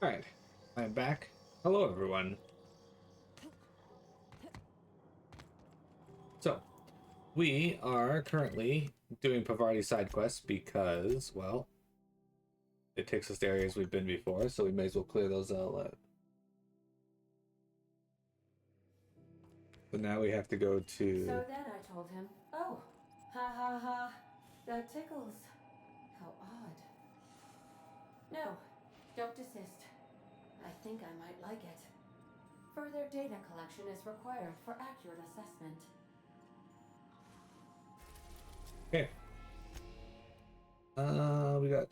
Alright, I'm back. Hello, everyone. So, we are currently doing Pavarti side quests because, well, it takes us to areas we've been before, so we may as well clear those out. So now we have to go to... So then I told him, oh, ha ha ha, that tickles. How odd. No, don't desist. I think I might like it. Further data collection is required for accurate assessment. Okay. We got...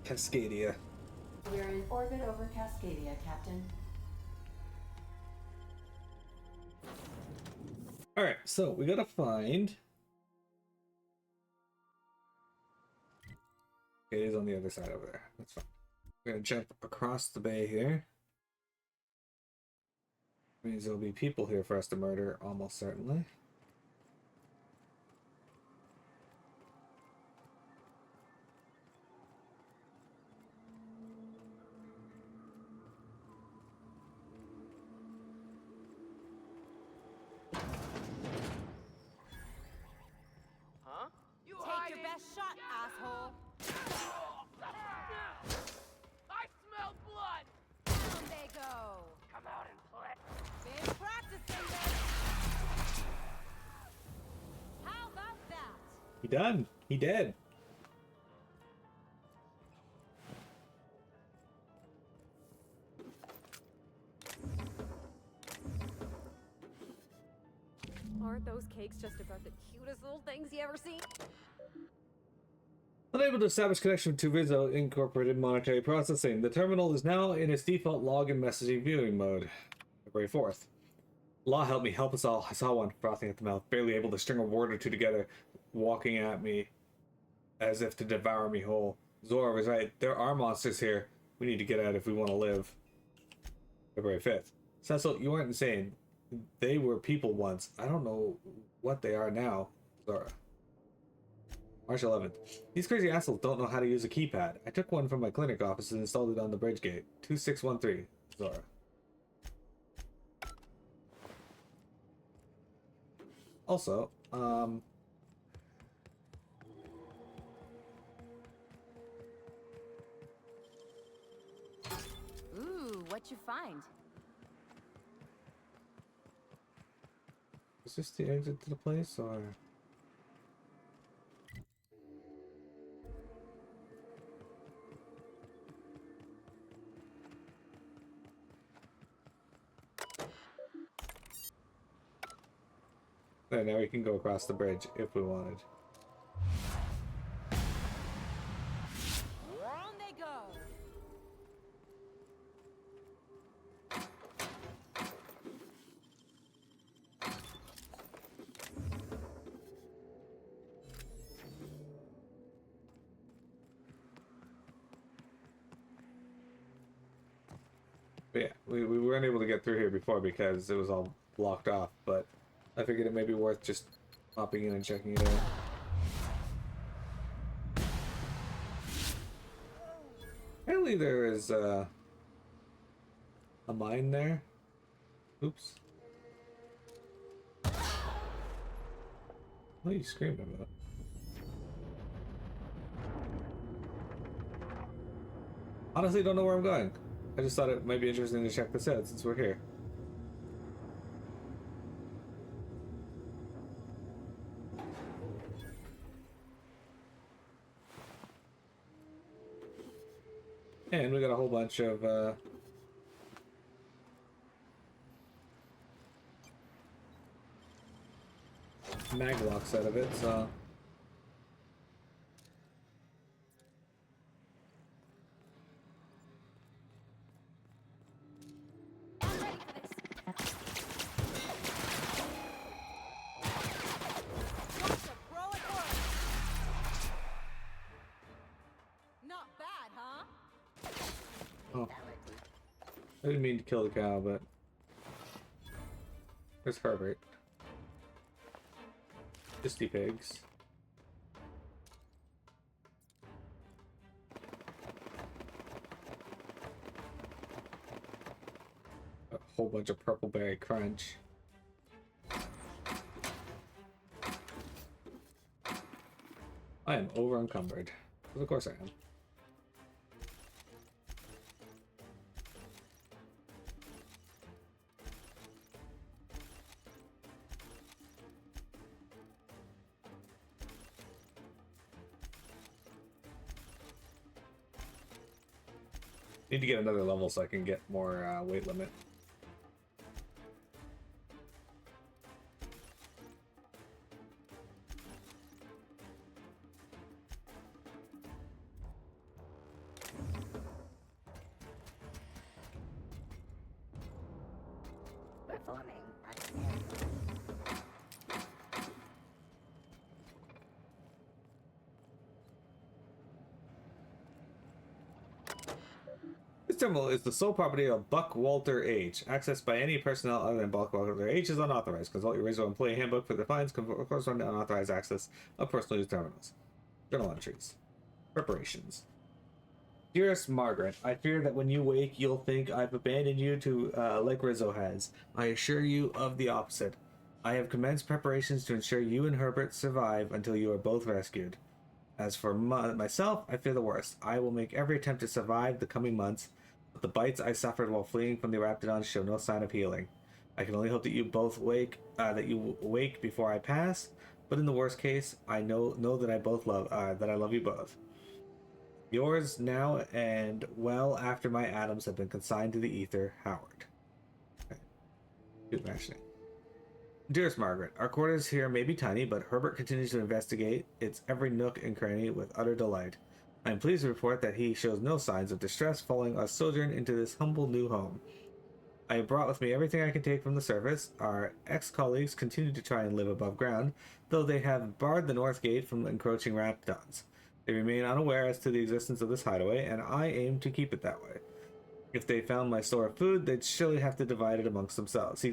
Cascadia. We're in orbit over Cascadia, Captain. Alright, so we gotta find... It is on the other side over there. That's fine. We're gonna jump across the bay here. Means there'll be people here for us to murder, almost certainly. Huh? You Take your best shot, asshole! I smell blood! Down they go! Come out and play. Been practicing this! How about that? He done. He dead. Aren't those cakes just about the cutest little things you ever seen? Unable to establish connection to Rizzo Incorporated Monetary Processing. The terminal is now in its default log and messaging viewing mode. February 4th. Law help me, help us all. I saw one, frothing at the mouth, barely able to string a word or two together, walking at me as if to devour me whole. Zora was right. There are monsters here. We need to get out if we want to live. February 5th. Cecil, you aren't insane. They were people once. I don't know what they are now. Zora. March 11th. These crazy assholes don't know how to use a keypad. I took one from my clinic office and installed it on the bridge gate. 2613. Zora. Also, Ooh, what you find? is this the exit to the place, or... There, now we can go across the bridge if we wanted. On they go! But yeah, we weren't able to get through here before because it was all blocked off, but I figured it may be worth just popping in and checking it out. Apparently there is a mine there. Oops. What are you screaming about? Honestly, don't know where I'm going. I just thought it might be interesting to check this out since we're here. And we got a whole bunch of mag locks out of it, so... I'm ready for this! Watch the pro at work! Not bad, huh? Oh. I didn't mean to kill the cow, but... There's Herbert. Fisty pigs. whole bunch of purple berry crunch. I am over encumbered. Of course I am. Need to get another level so I can get more weight limit. Performing. This terminal is the sole property of Buck Walter H. Accessed by any personnel other than Buck Walter H is unauthorized. Consult your original employee handbook for the fines corresponding to unauthorized access of personal use terminals. Journal entries. Preparations. Dearest Margaret, I fear that when you wake, you'll think I've abandoned you to like Rizzo has. I assure you of the opposite. I have commenced preparations to ensure you and Herbert survive until you are both rescued. As for myself, I fear the worst. I will make every attempt to survive the coming months, but the bites I suffered while fleeing from the Raptidons show no sign of healing. I can only hope that you both wake before I pass. But in the worst case, I know that I love you both. Yours now and well after my atoms have been consigned to the ether, Howard. Okay. Good rationing. Dearest Margaret, our quarters here may be tiny, but Herbert continues to investigate its every nook and cranny with utter delight. I am pleased to report that he shows no signs of distress following our sojourn into this humble new home. I have brought with me everything I can take from the surface. Our ex-colleagues continue to try and live above ground, though they have barred the north gate from encroaching Raptidons. They remain unaware as to the existence of this hideaway, and I aim to keep it that way. If they found my store of food, they'd surely have to divide it amongst themselves.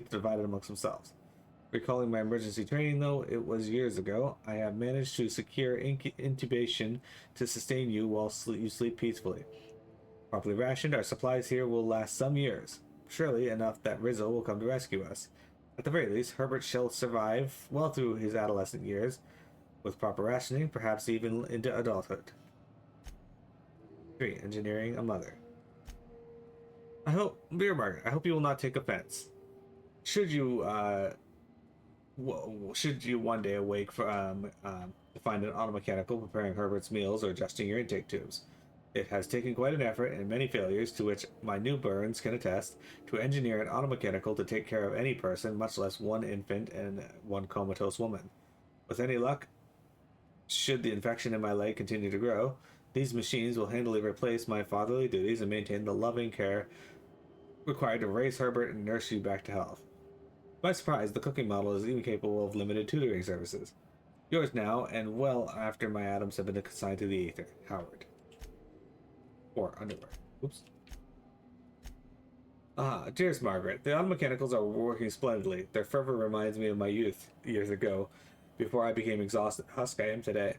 Recalling my emergency training, though it was years ago, I have managed to secure intubation to sustain you while you sleep peacefully. Properly rationed, our supplies here will last some years. Surely enough that Rizzo will come to rescue us. At the very least, Herbert shall survive well through his adolescent years, with proper rationing, perhaps even into adulthood. 3. Engineering a mother. Dear Margaret, I hope you will not take offense. Should you one day awake to find an automechanical preparing Herbert's meals or adjusting your intake tubes. It has taken quite an effort and many failures, to which my new Burns can attest, to engineer an automechanical to take care of any person, much less one infant and one comatose woman. With any luck, should the infection in my leg continue to grow, these machines will handily replace my fatherly duties and maintain the loving care required to raise Herbert and nurse you back to health. To my surprise, the cooking model is even capable of limited tutoring services. Yours now, and well after my atoms have been consigned to the ether, Howard. 4. Underwear. Oops. Dearest Margaret, the automechanicals are working splendidly. Their fervor reminds me of my youth, years ago, before I became exhausted husk I am today.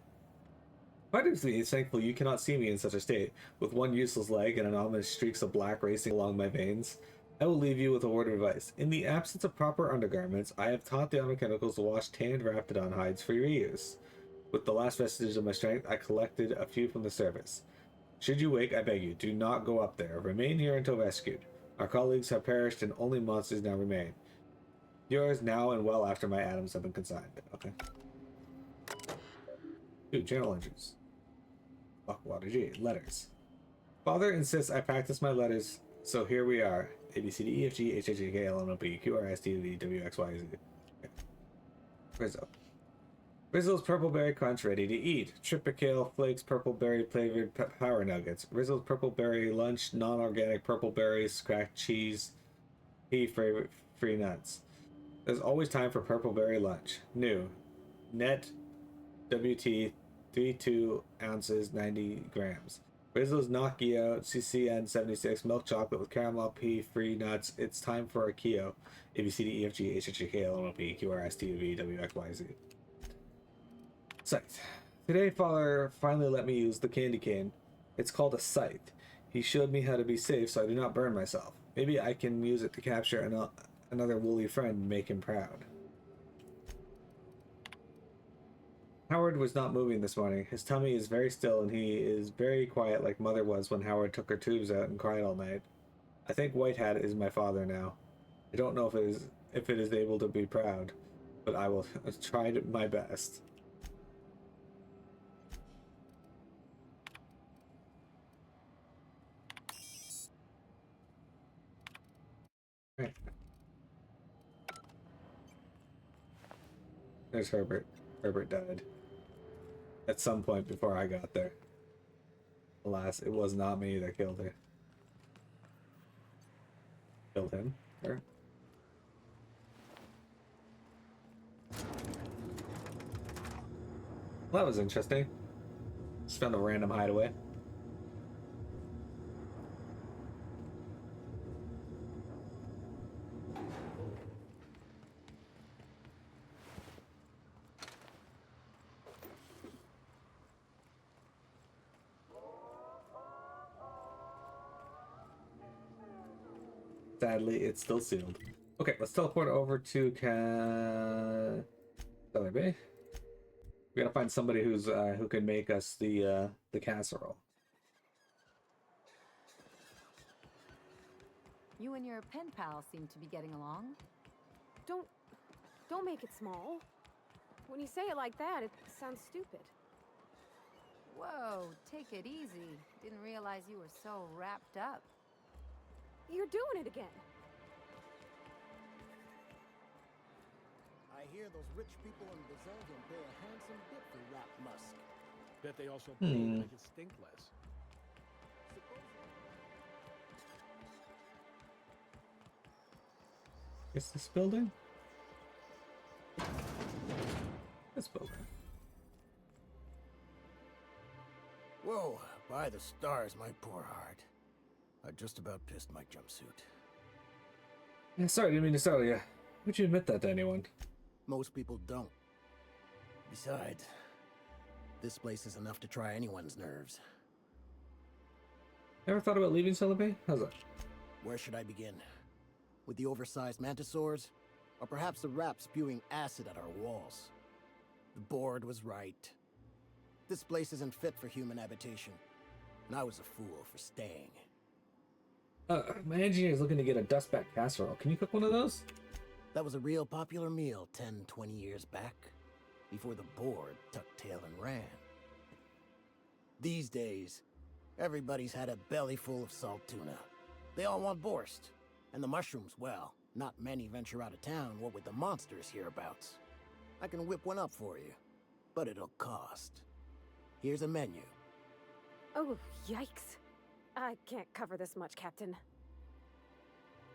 Part of me is thankful you cannot see me in such a state, with one useless leg and ominous streaks of black racing along my veins. I will leave you with a word of advice. In the absence of proper undergarments, I have taught the automechanicals to wash tanned Raptidon hides for your reuse. With the last vestiges of my strength, I collected a few from the service. Should you wake, I beg you, do not go up there. Remain here until rescued. Our colleagues have perished and only monsters now remain. Yours now and well after my atoms have been consigned. Okay. 2. Journal entries. Buckwater G. Letters. Father insists I practice my letters, so here we are. A, B, C, D, E, F, G, H, I, J, K, L, M, N, P, Q, R, S, T, U, V, W, X, Y, Z. Okay. Rizzo. Rizzo's Purple Berry Crunch ready to eat. Tripicale Flakes Purple Berry flavored Power Nuggets. Rizzo's Purple Berry Lunch non-organic purple berries, cracked cheese, pea free nuts. There's always time for Purple Berry Lunch. New. Net WT 32 ounces, 90 grams. Rizzo's Nokia CCN 76 milk chocolate with caramel pea free nuts. It's time for a Keo. A, B, C, D, E, F, G, H, I, J, K, L, M, N, P, Q, R, S, T, U, V, W, X, Y, Z. Scythe. Today, Father finally let me use the candy cane. It's called a scythe. He showed me how to be safe so I do not burn myself. Maybe I can use it to capture another woolly friend and make him proud. Howard was not moving this morning. His tummy is very still and he is very quiet like Mother was when Howard took her tubes out and cried all night. I think White Hat is my father now. I don't know if it is able to be proud, but I will try my best. Right. There's Herbert. Herbert died at some point before I got there. Alas, it was not me that killed her. Killed him. Her. Well, that was interesting. Just found a random hideaway. Sadly, it's still sealed. Okay, let's teleport over to Stellar Bay. We gotta find somebody who can make us the casserole. You and your pen pal seem to be getting along. Don't make it small. When you say it like that, it sounds stupid. Whoa, take it easy. Didn't realize you were so wrapped up. You're doing it again. I hear those rich people in Byzantium pay a handsome bit for wrapped musk. Bet they also pay to make it stink less. Is this building? This building. Whoa, by the stars, my poor heart. I just about pissed my jumpsuit. Yeah, sorry, didn't mean to startle you. Would you admit that to anyone? Most people don't. Besides, this place is enough to try anyone's nerves. Ever thought about leaving Celebi? How's that? Where should I begin? With the oversized mantisaurs? Or perhaps the rats spewing acid at our walls? The board was right. This place isn't fit for human habitation. And I was a fool for staying. My engineer is looking to get a dustback casserole. Can you cook one of those? That was a real popular meal 10, 20 years back, before the board tucked tail and ran. These days, everybody's had a belly full of salt tuna. They all want borscht. And the mushrooms, well, not many venture out of town, what with the monsters hereabouts. I can whip one up for you, but it'll cost. Here's a menu. Oh, yikes. I can't cover this much, Captain.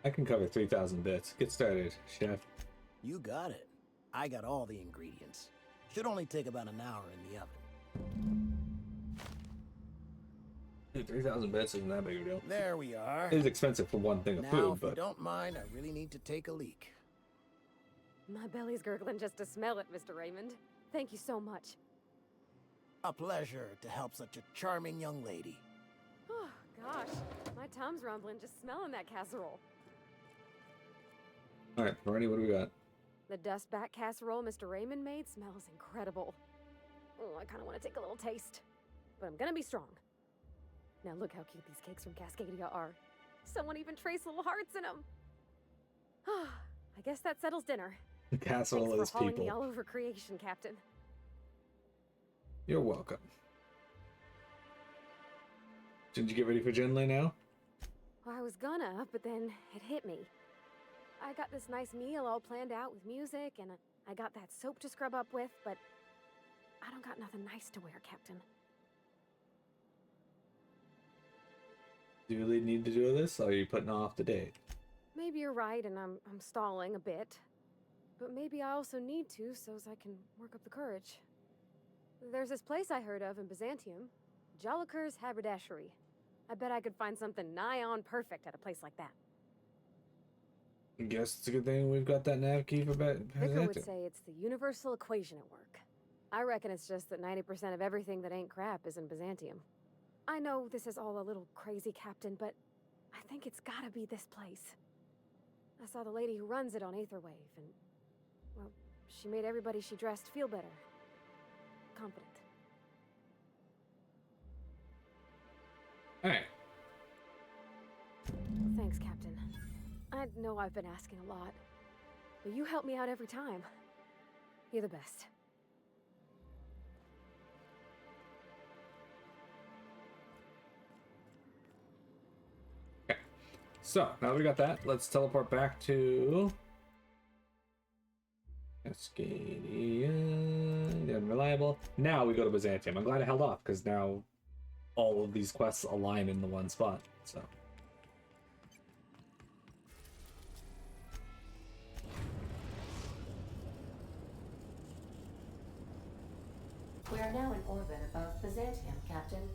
I can cover 3,000 bits. Get started, chef. You got it. I got all the ingredients. Should only take about an hour in the oven. Dude, 3,000 bits isn't that big a deal. There we are. It is expensive for one thing of Now, food, if but you don't mind, I really need to take a leak. My belly's gurgling just to smell it, Mr. Raymond. Thank you so much. A pleasure to help such a charming young lady. Oh, gosh. My tum's rumbling just smelling that casserole. alright, Barney, what do we got? The dustback casserole Mr. Raymond made smells incredible. Oh, I kind of want to take a little taste. But I'm gonna be strong. Now look how cute these cakes from Cascadia are. Someone even traced little hearts in them. I guess that settles dinner. The casserole Thanks is for hauling me people. all over creation, Captain. You're welcome. Did you get ready for Jinlei now? Well, I was gonna, but then it hit me. I got this nice meal all planned out with music, and I got that soap to scrub up with, but I don't got nothing nice to wear, Captain. Do you really need to do this, or are you putting off the date? Maybe you're right, and I'm stalling a bit. But maybe I also need to, so as I can work up the courage. There's this place I heard of in Byzantium, Jolicoeur's Haberdashery. I bet I could find something nigh on perfect at a place like that. I guess it's a good thing we've got that nav key for Vicar would say it's the universal equation at work. I reckon it's just that 90% of everything that ain't crap is in Byzantium. I know this is all a little crazy, Captain, but I think it's gotta be this place. I saw the lady who runs it on Aetherwave, and, well, she made everybody she dressed feel better. Confident. Alright. Thanks, Captain. I know I've been asking a lot, but you help me out every time. You're the best. Okay. So, now we got that. Let's teleport back to Cascadia, the Unreliable. Now we go to Byzantium. I'm glad I held off, because now all of these quests align in the one spot. So. We are now in orbit above Byzantium, Captain.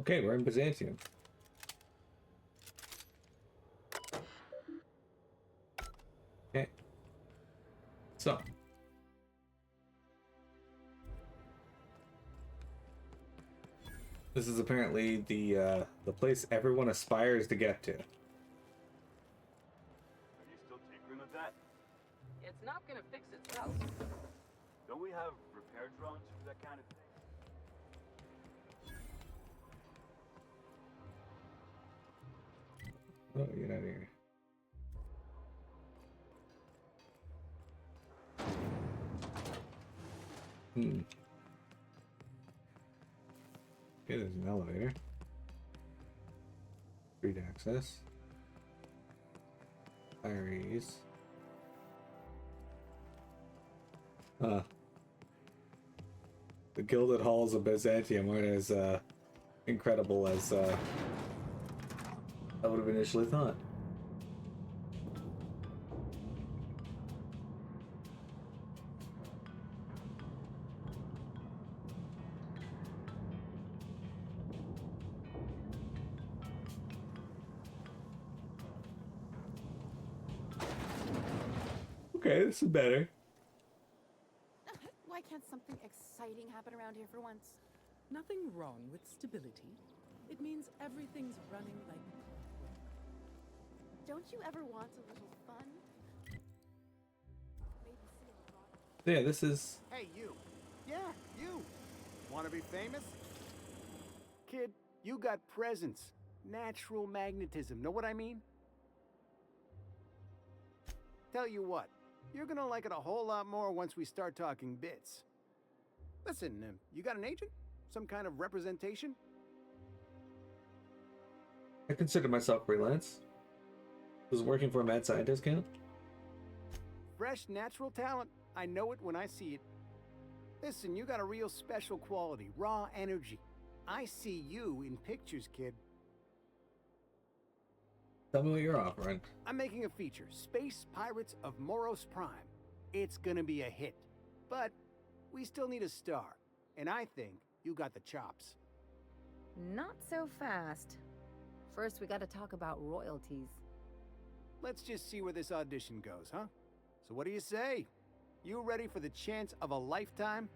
Okay, we're in Byzantium. Okay. So. This is apparently the place everyone aspires to get to. Are you still tinkering with that? It's not gonna fix itself. Don't we have repair drones for that kind of thing? Oh, get out of here. Hmm. Okay, there's an elevator. Street access. Diaries. The gilded halls of Byzantium aren't as incredible as I would have initially thought. Okay, this is better. Why can't something exciting happen around here for once? Nothing wrong with stability. It means everything's running like... Don't you ever want a little fun? Maybe see a lot. Yeah, this is... Hey, you. Yeah, you. Want to be famous? Kid, you got presence. Natural magnetism. Know what I mean? Tell you what, you're gonna like it a whole lot more once we start talking bits. Listen, you got an agent? Some kind of representation? I consider myself freelance. Does working for a mad scientist count? Fresh, natural talent. I know it when I see it. Listen, you got a real special quality, raw energy. I see you in pictures, kid. Tell me what you're offering. I'm making a feature, Space Pirates of Moros Prime. It's gonna be a hit. But we still need a star. And I think you got the chops. Not so fast. First, we gotta talk about royalties. Let's just see where this audition goes, huh? So what do you say? You ready for the chance of a lifetime?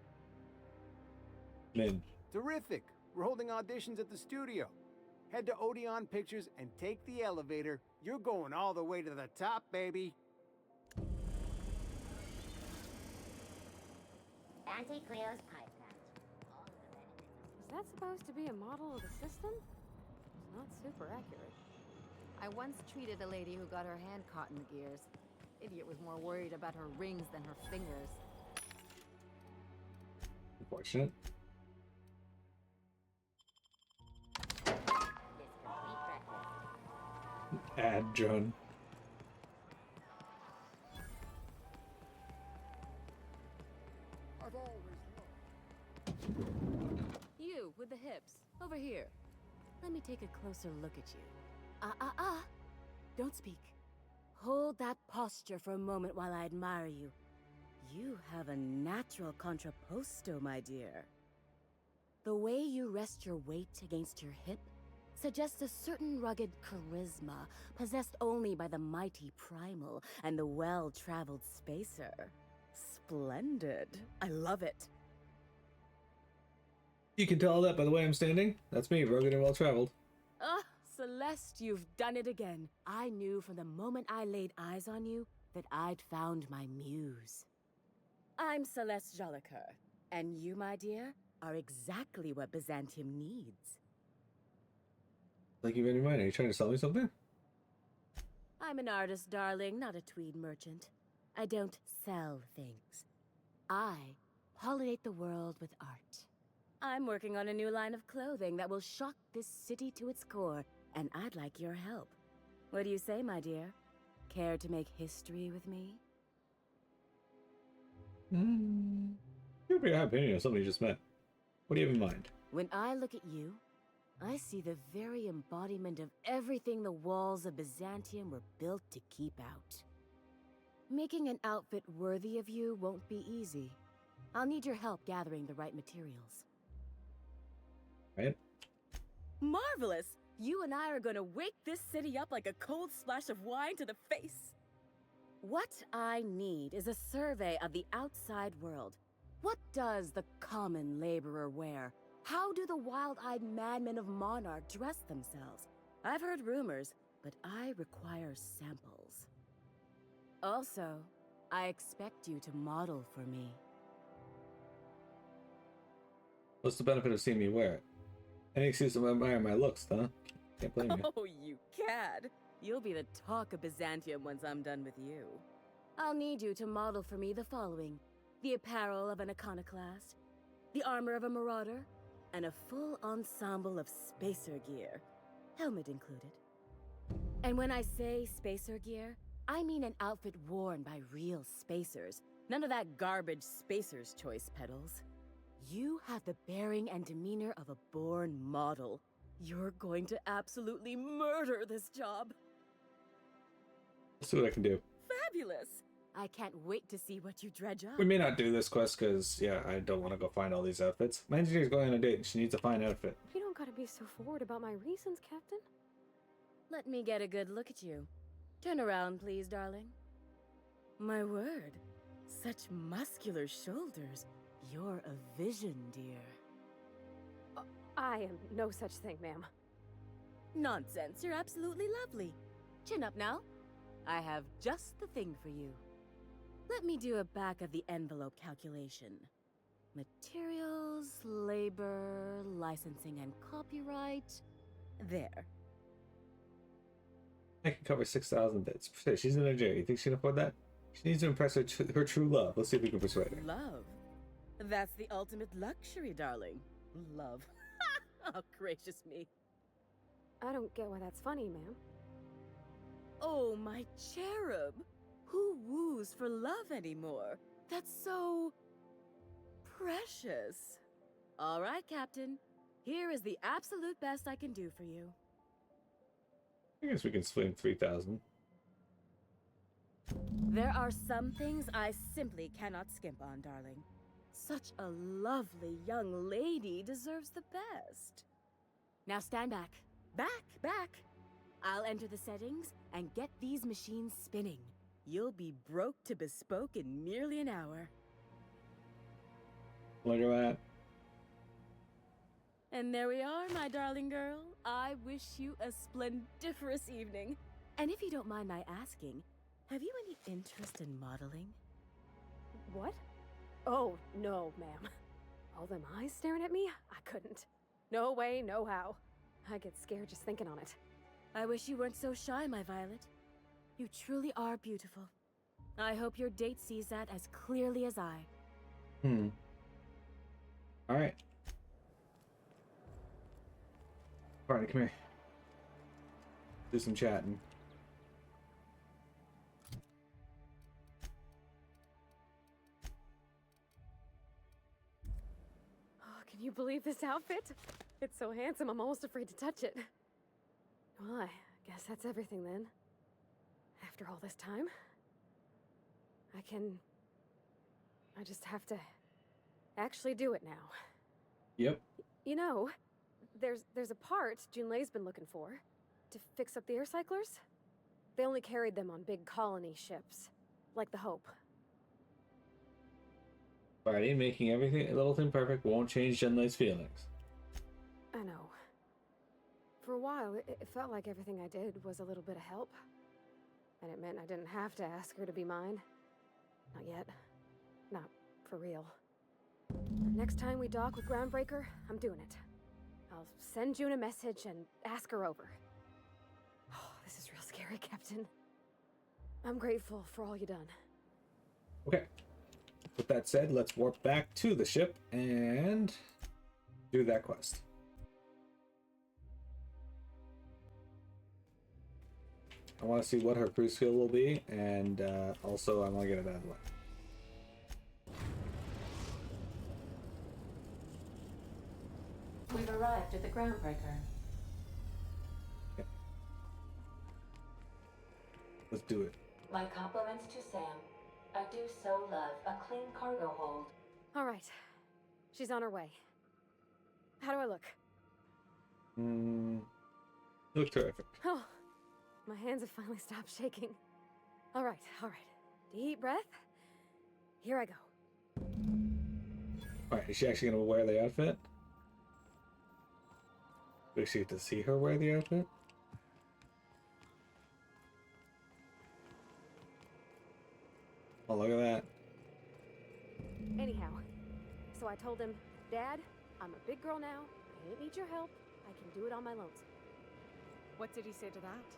Mid. Terrific. We're holding auditions at the studio. Head to Odeon Pictures and take the elevator. You're going all the way to the top, baby. Auntie Cleo's pipe patch. Was that supposed to be a model of the system? It's not super accurate. I once treated a lady who got her hand caught in the gears. Idiot was more worried about her rings than her fingers. Unfortunate. This complete breakfast. Add drone. You, with the hips. Over here. Let me take a closer look at you. Don't speak. Hold that posture for a moment while I admire you. You have a natural contrapposto, my dear. The way you rest your weight against your hip suggests a certain rugged charisma possessed only by the mighty primal and the well-traveled spacer. Splendid. I love it. You can tell that by the way I'm standing. That's me, rugged and well-traveled. Ah, Celeste, you've done it again. I knew from the moment I laid eyes on you that I'd found my muse. I'm Celeste Jolicoeur, and you, my dear, are exactly what Byzantium needs. Thank you very much. Are you trying to sell me something? I'm an artist, darling, not a tweed merchant. I don't sell things. I pollinate the world with art. I'm working on a new line of clothing that will shock this city to its core, and I'd like your help. What do you say, my dear? Care to make history with me? You're pretty happy of somebody you just met. What do you have in mind? When I look at you, I see the very embodiment of everything the walls of Byzantium were built to keep out. Making an outfit worthy of you won't be easy. I'll need your help gathering the right materials. Right? Marvelous! You and I are gonna wake this city up like a cold splash of wine to the face. What I need is a survey of the outside world. What does the common laborer wear? How do the wild-eyed madmen of Monarch dress themselves? I've heard rumors, but I require samples. Also, I expect you to model for me. What's the benefit of seeing me wear it? Any excuse to admire my looks, huh? Can't blame you. Oh, you cad! You'll be the talk of Byzantium once I'm done with you. I'll need you to model for me the following: the apparel of an iconoclast, the armor of a marauder, and a full ensemble of spacer gear, helmet included. And when I say spacer gear, I mean an outfit worn by real spacers. None of that garbage spacer's choice pedals. You have the bearing and demeanor of a born model. You're going to absolutely murder this job. Let's see what I can do. Fabulous! I can't wait to see what you dredge up. We may not do this quest because, yeah, I don't want to go find all these outfits. My engineer's going on a date and she needs a fine outfit. You don't gotta be so forward about my reasons, Captain. Let me get a good look at you. Turn around, please, darling. My word, such muscular shoulders. You're a vision, dear. I am no such thing, ma'am. Nonsense, you're absolutely lovely. Chin up now. I have just the thing for you. Let me do a back-of-the-envelope calculation. Materials, labor, licensing, and copyright. There. I can cover 6,000 bits. She's in a jail. You think she can afford that? She needs to impress her true love. Let's see if we can persuade her. Love? That's the ultimate luxury, darling. Love. Oh, gracious me. I don't get why that's funny, ma'am. Oh, my cherub. Who woos for love anymore? That's so... precious. All right, Captain. Here is the absolute best I can do for you. I guess we can swing 3,000. There are some things I simply cannot skimp on, darling. Such a lovely young lady deserves the best. Now stand back. Back! I'll enter the settings and get these machines spinning. You'll be broke to bespoke in merely an hour. Look at that. And there we are, my darling girl. I wish you a splendiferous evening. And if you don't mind my asking, have you any interest in modeling? What? Oh, no, ma'am. All them eyes staring at me? I couldn't. No way, no how. I get scared just thinking on it. I wish you weren't so shy, my Violet. You truly are beautiful. I hope your date sees that as clearly as I. Alright. Alright, come here. Do some chatting. Oh, Can you believe this outfit? It's so handsome, I'm almost afraid to touch it. Well, I guess that's everything then. After all this time, I just have to actually do it now. Yep. You know, there's a part Junlei's been looking for to fix up the air cyclers. They only carried them on big colony ships, like the Hope. Pavarti, making everything a little thing perfect won't change Jinlei's feelings. I know. For a while, it felt like everything I did was a little bit of help. And it meant I didn't have to ask her to be mine. Not yet. Not for real. Next time we dock with Groundbreaker, I'm doing it. I'll send June a message and ask her over. Oh, this is real scary, Captain. I'm grateful for all you done. Okay. With that said, let's warp back to the ship and do that quest. I want to see what her crew skill will be, and also I want to get it out of the way. We've arrived at the Groundbreaker. Okay. Let's do it. My compliments to Sam. I do so love a clean cargo hold. All right. She's on her way. How do I look? You look terrific. Oh, my hands have finally stopped shaking. All right. Deep breath. Here I go. All right, is she actually going to wear the outfit? Do we actually get to see her wear the outfit? Oh, look at that. Anyhow, so I told him, Dad, I'm a big girl now. I don't need your help. I can do it on my lonesome. What did he say to that?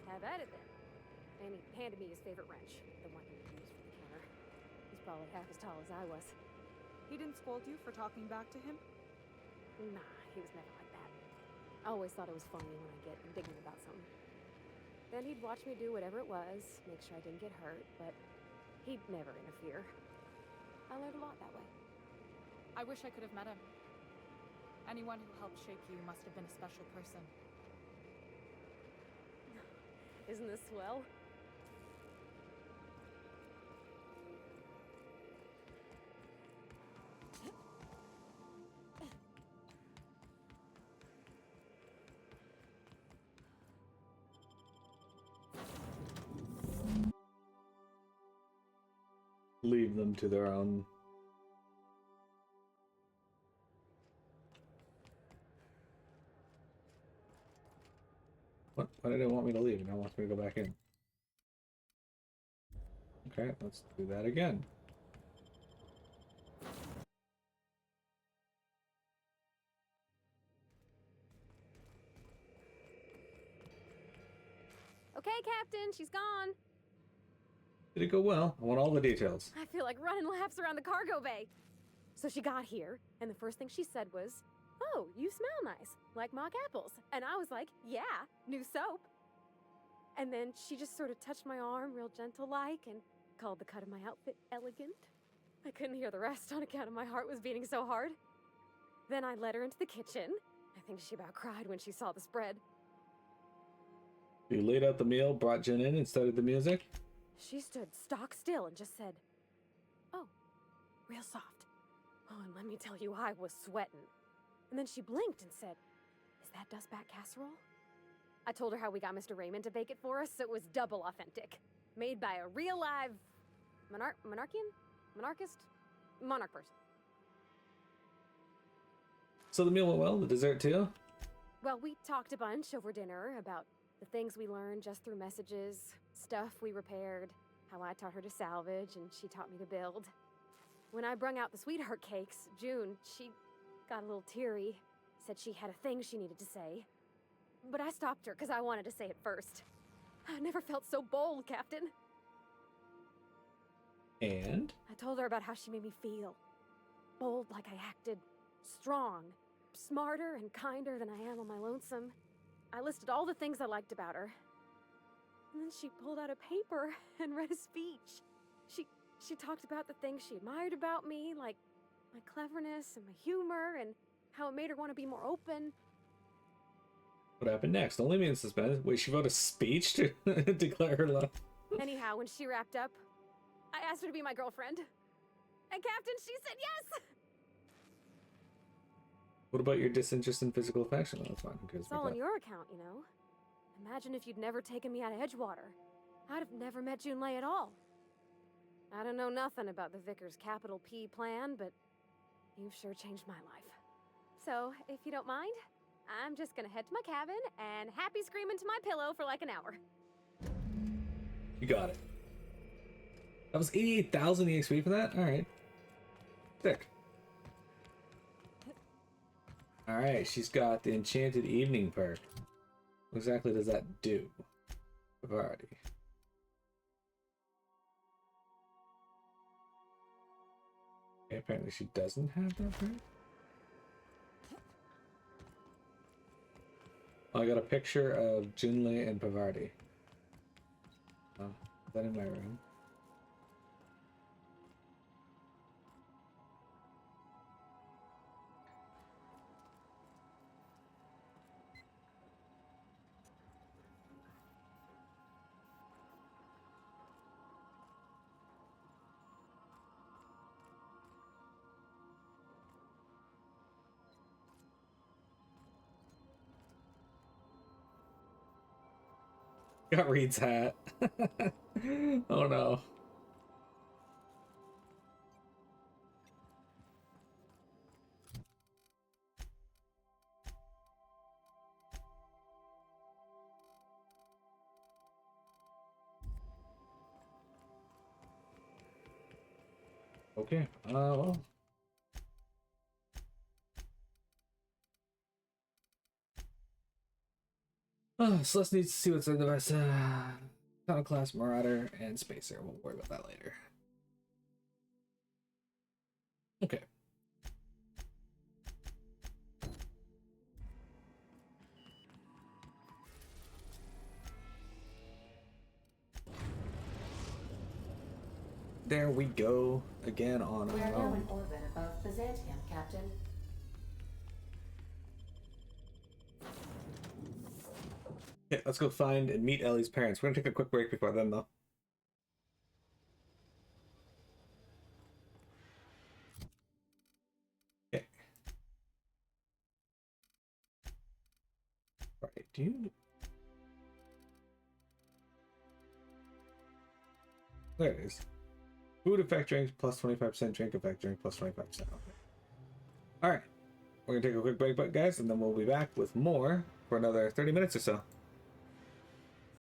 Have at it then. And he handed me his favorite wrench, the one he used for the counter. He's probably half as tall as I was. He didn't scold you for talking back to him? Nah, he was never like that. I always thought it was funny when I get indignant about something. Then he'd watch me do whatever it was, make sure I didn't get hurt, but he'd never interfere. I learned a lot that way. I wish I could have met him. Anyone who helped shape you must have been a special person. Isn't this swell? Leave them to their own. What? Why did it want me to leave? Now it wants me to go back in. Okay, let's do that again. Okay, Captain, she's gone. Did it go well? I want all the details. I feel like running laps around the cargo bay. So she got here, and the first thing she said was, "Oh, you smell nice, like mock apples." And I was like, "Yeah, new soap." And then she just sort of touched my arm real gentle-like and called the cut of my outfit elegant. I couldn't hear the rest on account of my heart was beating so hard. Then I led her into the kitchen. I think she about cried when she saw the spread. You laid out the meal, brought Jen in, and started the music? She stood stock still and just said, "Oh, real soft." Oh, and let me tell you, I was sweating. And then she blinked and said, "Is that dustback casserole?" I told her how we got Mr. Raymond to bake it for us, so it was double authentic. Made by a real live monarch person. So the meal went well? The dessert too? Well, we talked a bunch over dinner about the things we learned just through messages, stuff we repaired, how I taught her to salvage and she taught me to build. When I brung out the sweetheart cakes, June, she got a little teary, said she had a thing she needed to say. But I stopped her because I wanted to say it first. I never felt so bold, Captain. And? I told her about how she made me feel. Bold like I acted, strong, smarter and kinder than I am on my lonesome. I listed all the things I liked about her. And then she pulled out a paper and read a speech. She talked about the things she admired about me, like My cleverness and my humor and how it made her want to be more open. What happened next? Don't leave me in suspense. Wait, she wrote a speech to declare her love. Anyhow, when she wrapped up, I asked her to be my girlfriend. And Captain, she said yes! What about your disinterest in physical affection? That's fine. Who cares It's all about on your account, you know? Imagine if you'd never taken me out of Edgewater. I'd have never met Junlei at all. I don't know nothing about the Vicar's capital P plan, but you've sure changed my life. So, if you don't mind, I'm just gonna head to my cabin and happy scream into my pillow for like an hour. You got it. That was 88,000 EXP for that? Alright. Sick. Alright, she's got the Enchanted Evening perk. What exactly does that do? Pavarti. Okay, apparently she doesn't have that perk. Oh, I got a picture of Junlei and Pavarti. Oh, is that in my room? Got Reed's hat. Oh no. Okay, well. Celeste needs to see what's in the rest. Town Class, Marauder, and Spacer. We'll worry about that later. Okay. There we go. Again on We're our now own. in orbit above Byzantium, Captain. Okay, let's go find and meet Ellie's parents. We're gonna take a quick break before then, though. Okay. Right, do you... There it is. Food effect drink plus 25%, drink effect drink plus 25%. Okay. Alright. We're gonna take a quick break, guys, and then we'll be back with more for another 30 minutes or so.